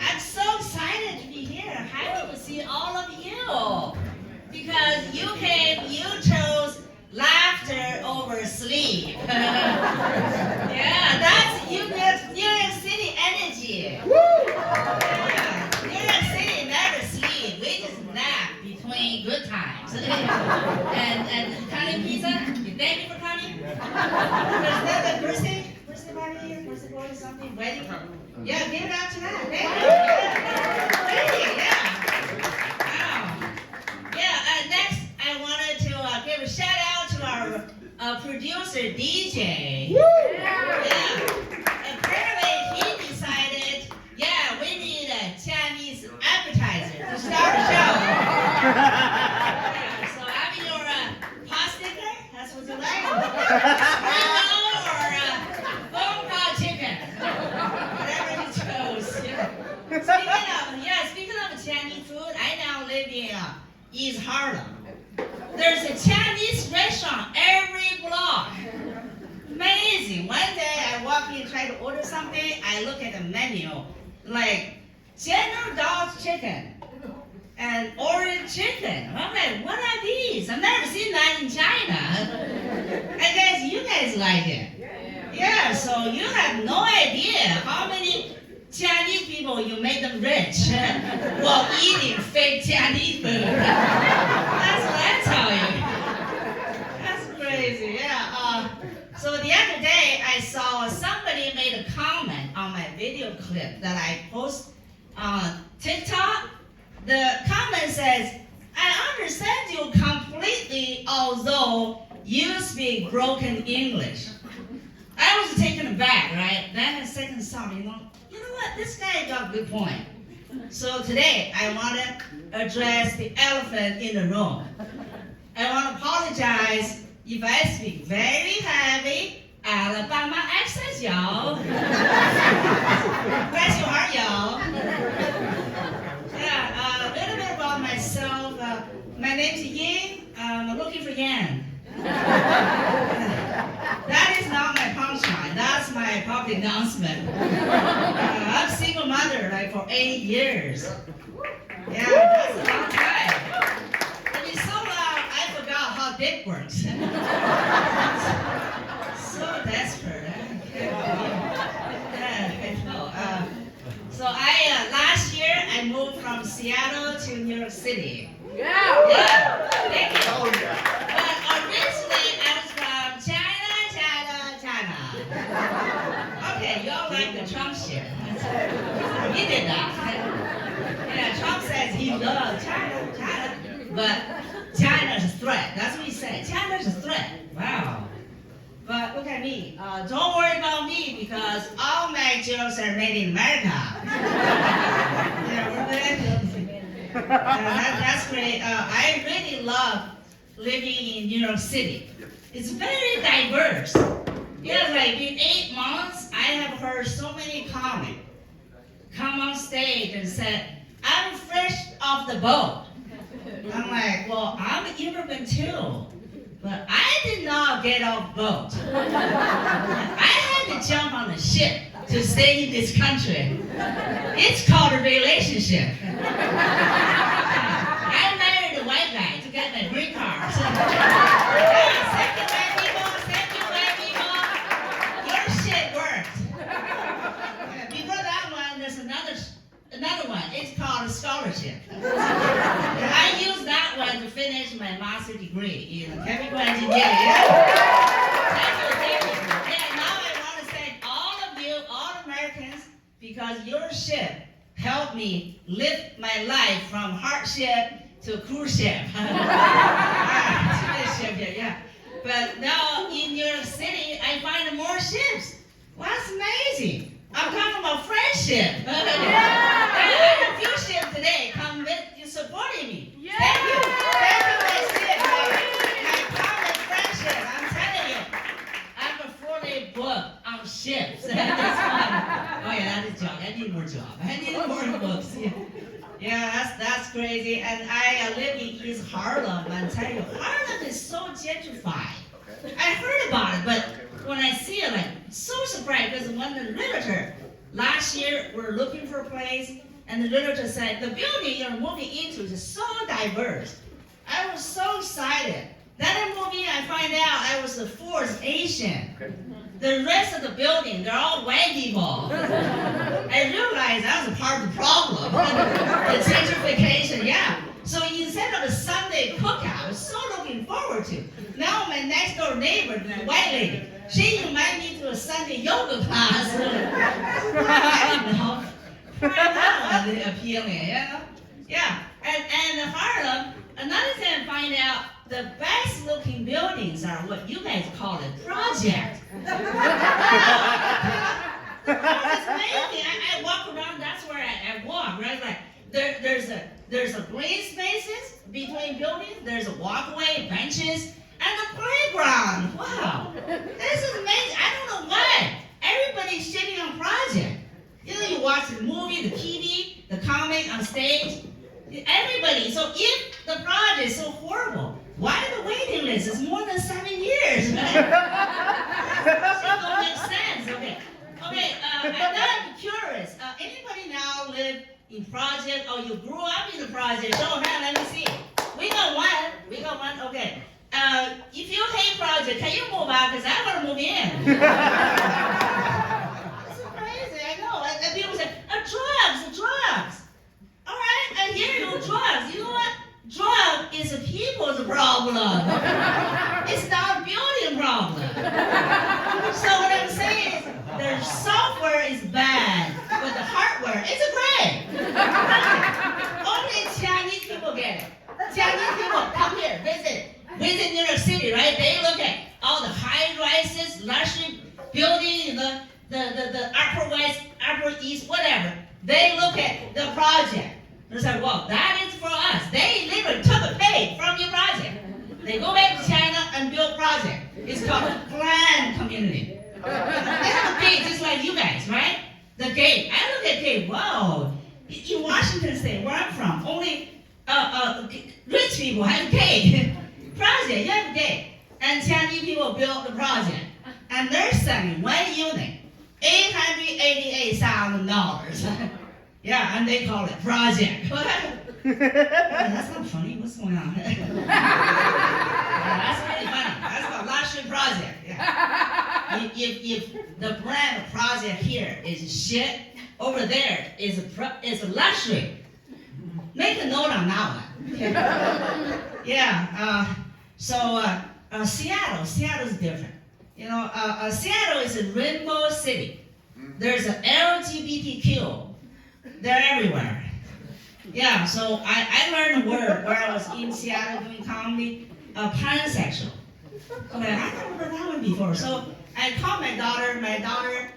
I'm so excited to be here. Happy to see all of you. Because you chose laughter over sleep. Yeah, that's New York City energy. Yeah, New York City never sleep. We just nap between good times. and Italian pizza, thank you for coming. Is that the birthday party here? Birthday party something? Wedding? Yeah, give it up to that. Thank you. Yeah. Wow. Yeah, next I wanted to give a shout out to our producer, DJ. Yeah. Apparently he decided, we need a Chinese appetizer to start the show. Yeah, so I'm your pot sticker. That's what you like. Speaking of Chinese food, I now live in East Harlem. There's a Chinese restaurant every block. Amazing. One day I walk in, try to order something, I look at the menu, like General Tso's chicken and orange chicken. I'm like, what are these? I've never seen that in China. I guess you guys like it. Yeah, so you have no idea how many Chinese people, you made them rich while eating fake Chinese food. That's what I tell you. That's crazy, yeah. So the other day, I saw somebody made a comment on my video clip that I post on TikTok. The comment says, I understand you completely, although you speak broken English. I was taken aback, right? Then a second thought, you know what? This guy got a good point. So today, I want to address the elephant in the room. I want to apologize if I speak very heavy Alabama accent, y'all. Bless your heart, y'all. Yeah, a little bit about myself. My name's Yin. I'm looking for Yan. That is not my punchline. That's my public announcement. I'm a single mother for 8 years. Yeah, that's a long time. But it's so loud, I forgot how dick works. So desperate. So last year I moved from Seattle to New York City. Yeah. Thank you. Oh, yeah. But originally I was from China. Okay, y'all like the Trump shit. He did that. Yeah, Trump says he loves China. But China's a threat. That's what he said. China's a threat. Wow. But look at me. Don't worry about me because all my jokes are made in America. Yeah, we're good. That's great. I really love living in New York City. It's very diverse. Yeah, like in 8 months, I have heard so many comics come on stage and said, I'm fresh off the boat. I'm like, well, I'm an immigrant too, but I did not get off boat. I had to jump on a ship to stay in this country. It's called a relationship. I married a white guy to get my green card. Thank you, white people. Thank you, white people. Your shit worked. Before that one, there's another one. It's called a scholarship. I used that one to finish my master's degree in chemical engineering. Yeah. Thank you. Yeah, now I want to thank all of you, all Americans, because your ship helped me live my life from hardship to cruise ship. Yeah. But now in New York City, I find more ships. Well, that's amazing. I'm talking about friendship. I have a few ships today come with you supporting me. Yeah. Thank you, my ship, my need more job. I need more books. Yeah, that's crazy. And I live in East Harlem, and tell you, Harlem is so gentrified. I heard about it, but when I see it, like, so surprised, because when the realtor, last year, we're looking for a place, and the realtor said, the building you're moving into is so diverse. I was so excited. Then I moved in, I find out I was the fourth Asian. The rest of the building, they're all white people. I realized that was a part of the problem. The gentrification, yeah. So instead of a Sunday cookout, I was so looking forward to. Now my next door neighbor, the white lady, she invited me to a Sunday yoga class. I don't know. That was appealing, yeah. Yeah, and Harlem, another thing I find out, the best looking buildings are what you guys call a project. It's amazing. I walk around, that's where I walk, right? Like there's a green spaces between buildings, there's a walkway, benches, and a playground. Wow. This is amazing. I don't know why. Everybody's sitting on project. You know, you watch the movie, the TV, the comic on stage. Everybody. So if the project is so horrible, why the waiting list is more than 7 years? Right? It don't make sense. Okay. I'm curious. Anybody now live in project or you grew up in the project? Show of hand. Let me see. We got one. Okay. If you hate project, can you move out? Because I want to move in. It's crazy. I know. And people say, drugs. All right. I hear you. Drugs. You know what? Drug is a people's problem. It's not a building problem. So what I'm saying is, their software is bad, but the hardware is great. Only Chinese people get it. Chinese people come here, visit New York City, right? They look at all the high-rises, luxury buildings, the Upper West, Upper East, whatever. They look at the project. They say, well, that is for us. They literally took a page from your project. They go back to China and build project. It's called a planned community. They have a gate just like you guys, right? The gate. I look at gate, wow. In Washington State, where I'm from, only rich people have gate. Project, you have a gate. And Chinese people built the project. And they're selling one unit, $888,000. Yeah, and they call it project. That's not funny. What's going on? That's really funny. That's called luxury project. Yeah. If the brand of project here is shit, over there is a luxury. Make a note on that one. Yeah. Seattle's different. You know, Seattle is a rainbow city. There's an LGBTQ. They're everywhere. Yeah, so I learned a word where I was in Seattle doing comedy, pansexual. Okay, I never heard that one before. So I called my daughter. My daughter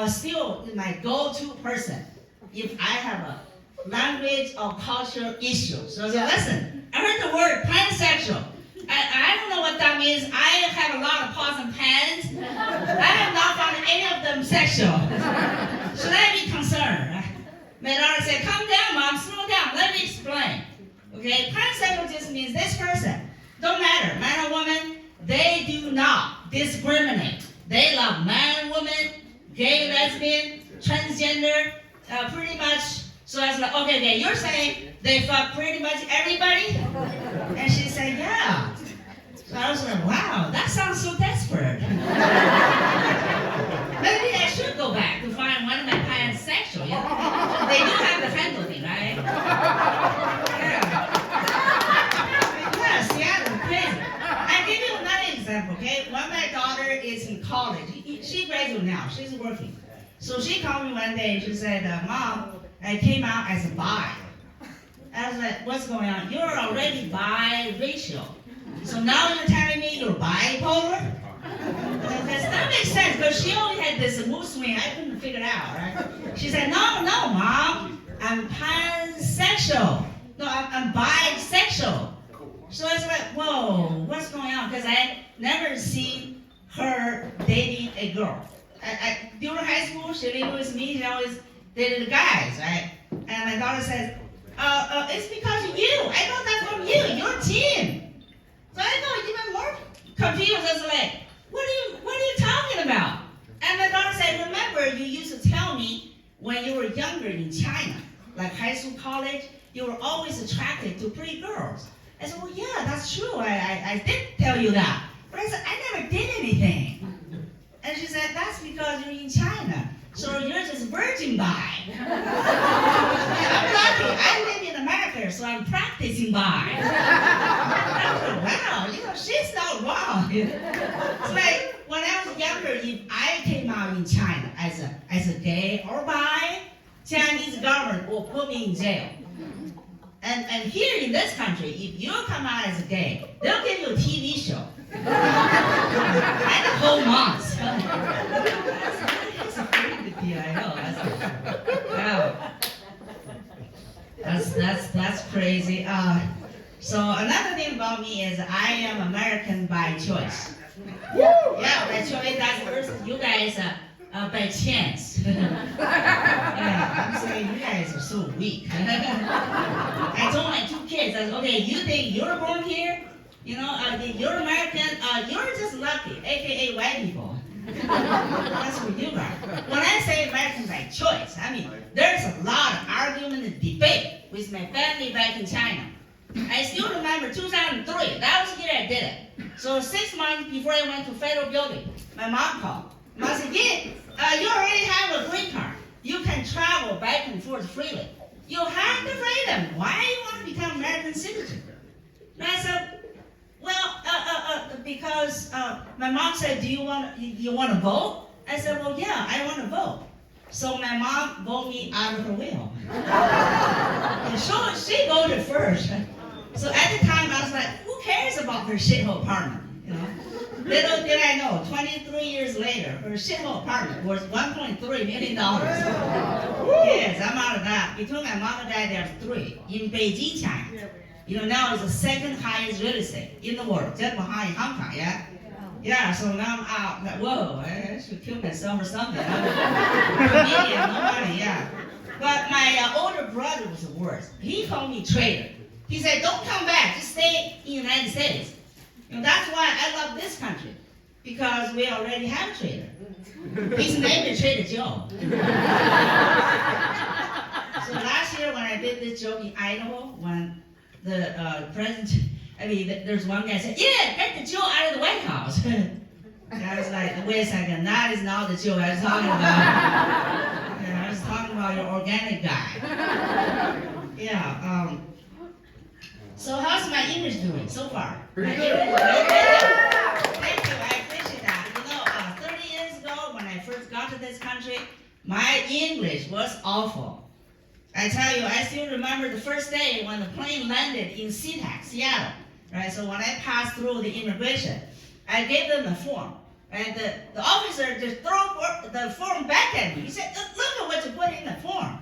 still is my go-to person if I have a language or cultural issue. So I said, listen, I heard the word pansexual. I don't know what that means. I have a lot of pots and pans. I have not found any of them sexual. Should I be concerned? My daughter said, calm down, Mom, slow down, let me explain. Okay, pansexual just means this person, don't matter, man or woman, they do not discriminate. They love man, woman, gay, lesbian, transgender, pretty much. So I was like, okay, you're saying they fuck pretty much everybody? And she said, yeah. So I was like, wow, that sounds so desperate. Maybe I should go back to find one of my pansexual. You know? They do have to handle me, right? Yeah, Seattle, crazy. I'll give you another example, okay? When my daughter is in college, she graduated now, she's working. So she called me one day, she said, Mom, I came out as a bi. I was like, what's going on? You're already biracial. So now you're telling me you're bipolar? That makes sense, because she only had this mood swing, I couldn't figure it out, right? She said, no, Mom, I'm pansexual. No, I'm bisexual. So I was like, whoa, what's going on? Because I never seen her dating a girl. During high school, she lived with me, she always they're the guys, right? And my daughter says, it's because of you. I got that from you, your team. So I got even more confused. I was like, what are you talking about? And my daughter said, remember, you used to tell me when you were younger in China, like high school, college, you were always attracted to pretty girls. I said, well, yeah, that's true. I did tell you that. But I said, I never did anything. And she said, that's because you're in China. So you're just virgin bi. I'm lucky. I live in America, so I'm practicing bi. I said, wow, she's not wrong. It's like when I was younger, if I came out in China as a gay or bi, Chinese government will put me in jail. And here in this country, if you come out as a gay, they'll give you a TV show. And a whole month. That's a pretty good deal, I know. That's crazy. So another thing about me is I am American by choice. Yeah, by choice. That's versus you guys by chance. Yeah, I'm saying you guys are so weak. I told my two kids, I said, okay, you think you're born here? You're American, you're just lucky, aka white people. That's what you are. When I say American by choice, I mean, there's a lot of argument and debate with my family back in China. I still remember 2003, that was the year I did it. So 6 months before I went to federal building, my mom called. Mom said, yeah, you already have a green card. You can travel back and forth freely. You have the freedom. Why do you want to become American citizen? And I said, well, because my mom said, do you want to vote? I said, well, yeah, I want to vote. So my mom voted me out of her will. And so she voted first. So at the time, I was like, who cares about her shithole apartment? Little did I know, 23 years later, her shithole apartment was $1.3 million. Yes, I'm out of that. Between my mom and dad, there's 3 in Beijing, China. Now it's the second highest real estate in the world, just behind Hong Kong, yeah? Yeah, so now I'm out. Like, whoa, I should kill myself or something. I'm a comedian, no money, yeah. But my older brother was the worst. He called me traitor. He said, don't come back, just stay in the United States. That's why I love this country, because we already have a traitor. His name is Trader Joe. So last year when I did this joke in Idaho, when the there's one guy said, yeah, get the Joe out of the White House. And I was like, wait a second, that is not the Joe I was talking about. I was talking about your organic guy. Yeah, so how's my English doing so far? My English is good. Thank you, I appreciate that. 30 years ago when I first got to this country, my English was awful. I tell you, I still remember the first day when the plane landed in SeaTac, Seattle. Right? So when I passed through the immigration, I gave them the form. And the officer just threw the form back at me. He said, look at what you put in the form.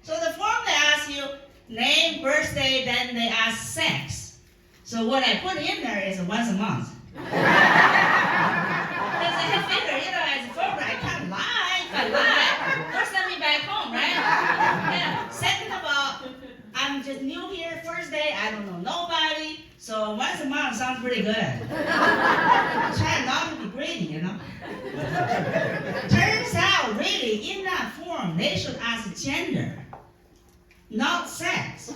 So the form, they ask you name, birthday, then they ask sex. So what I put in there is once a month. Because I figure, as a former, I can't lie. If I lie, they'll send me back home, right? Yeah. Second of all, I'm just new here, first day, I don't know nobody. So once a month sounds pretty good. I'm trying not to be greedy, Turns out, really, in that form, they should ask gender, not sex.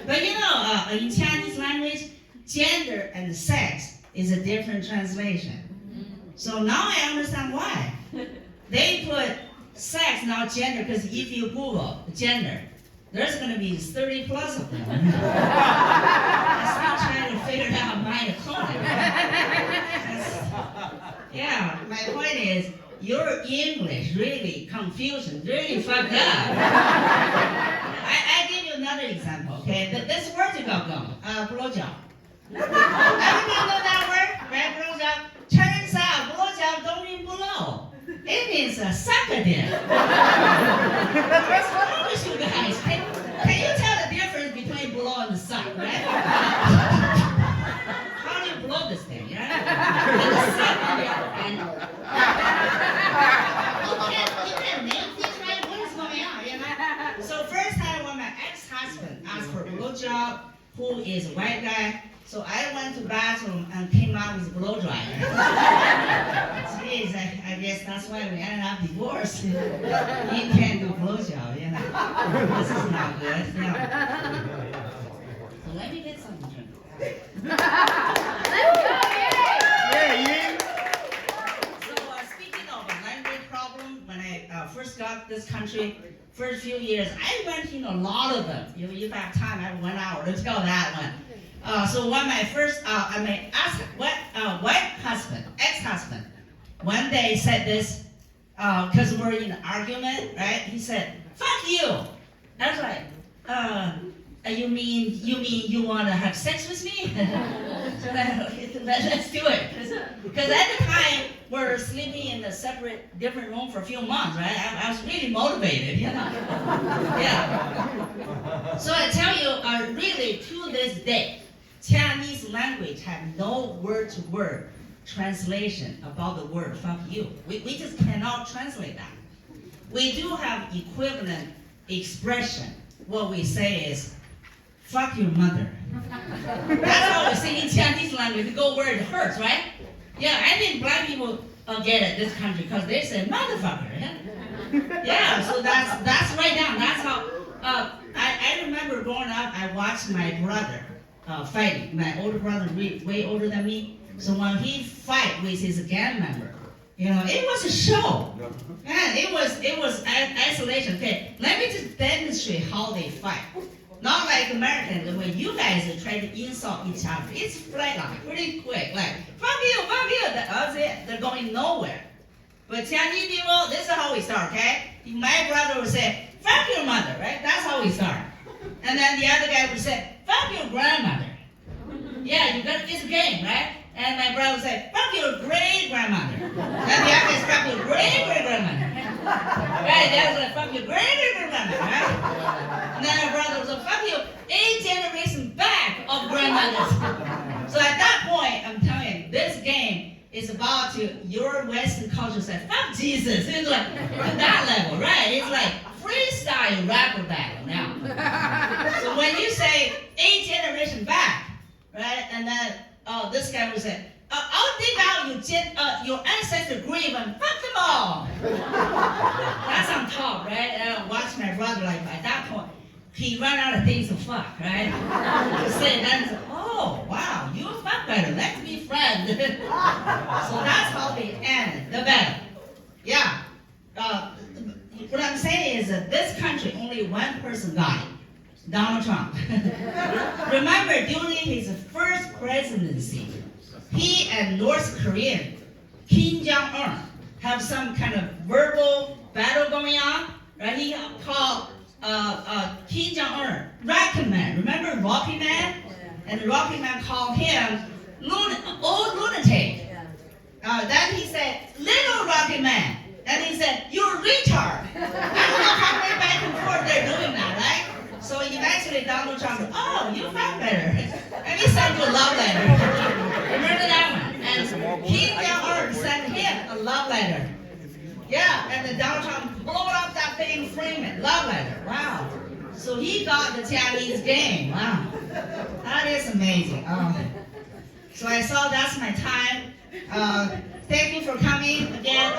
But in Chinese language, gender and sex is a different translation. So now I understand why. They put sex, not gender, because if you Google gender, there's going to be 30 plus of them. I'm still trying to figure out my opponent. Yeah, my point is, your English really confusion, really fucked up. I give you another example, okay? This word you got going, blowjob. Everybody know that word, right? Blowjob. Turns out, blowjob don't mean blow. It means suck a dick. What's wrong with you guys? Can you tell the difference between blow and suck, right? How do you blow this thing, right? And the suck on the other hand. You can't name things, right? What is going on, guess that's why we ended up divorced. You can't do blowjob, you know. This is not good. Yeah. So let me get something to drink. So speaking of a language problem, when I first got this country, first few years, I went in a lot of them. If you have time, I have 1 hour to tell that one. So when my first, ex-husband, one day said this, because we're in an argument, right? He said, "Fuck you." I was like, you mean you want to have sex with me? Let's do it. Because at the time, we're sleeping in a separate, different room for a few months, right? I was really motivated, you know? Yeah. So I tell you, really, to this day, Chinese language have no word-to-word translation about the word "fuck you." We just cannot translate that. We do have equivalent expression. What we say is, "Fuck your mother." That's how we say in Chinese language. We go where it hurts, right? Yeah, I think black people get it this country because they say "motherfucker." Yeah, so that's right now. That's how. I remember growing up, I watched my brother fighting. My older brother, way older than me. So when he fight with his gang member, you know, it was a show. Man, it was isolation. Okay, let me just demonstrate how they fight. Not like Americans, when you guys try to insult each other, it's flat line, pretty quick. Like, "Fuck you, fuck you." That's it. They're going nowhere. But Chinese people, this is how we start, okay? My brother would say, "Fuck your mother," right? That's how we start. And then the other guy would say, "Fuck your grandmother." Yeah, it's a game, right? And my brother would say, "Fuck your great-grandmother." And the other is, "Fuck your great-great-grandmother." Right, the other like, "Fuck your great-great-grandmother," right? And then my brother would say, "Fuck you, 8 generations back of grandmothers." So at that point, I'm telling you, this game is about your Western culture say, "Fuck Jesus." It's like to that level, right? It's like freestyle rapper battle now. So when you say 8 generations back, right, and then this guy would say, "I'll dig out your ancestor grave and fuck them all." That's on top, right? And I watch my brother, like, at that point, he ran out of things to fuck, right? To say that, "Oh, wow, you fuck better, let's be friends." So that's how they end the battle. Yeah. What I'm saying is that this country, only one person died. Donald Trump. Remember, during his first presidency, he and North Korean Kim Jong-un have some kind of verbal battle going on. Right? He called Kim Jong-un Rocket Man. Remember Rocky Man? And Rocky Man called him old lunatic. Then he said, "Little Rocket Man." And he said, "You're a retard." I don't know how many back and forth they're doing that, right? So eventually Donald Trump said, "Oh, you felt better." And he sent you a love letter. Remember that one? And Kim Jong-un sent him a love letter. Yeah, and then Donald Trump blew up that thing, frame it, love letter. Wow. So he got the Chinese game. Wow. That is amazing. So I saw that's my time. Thank you for coming again.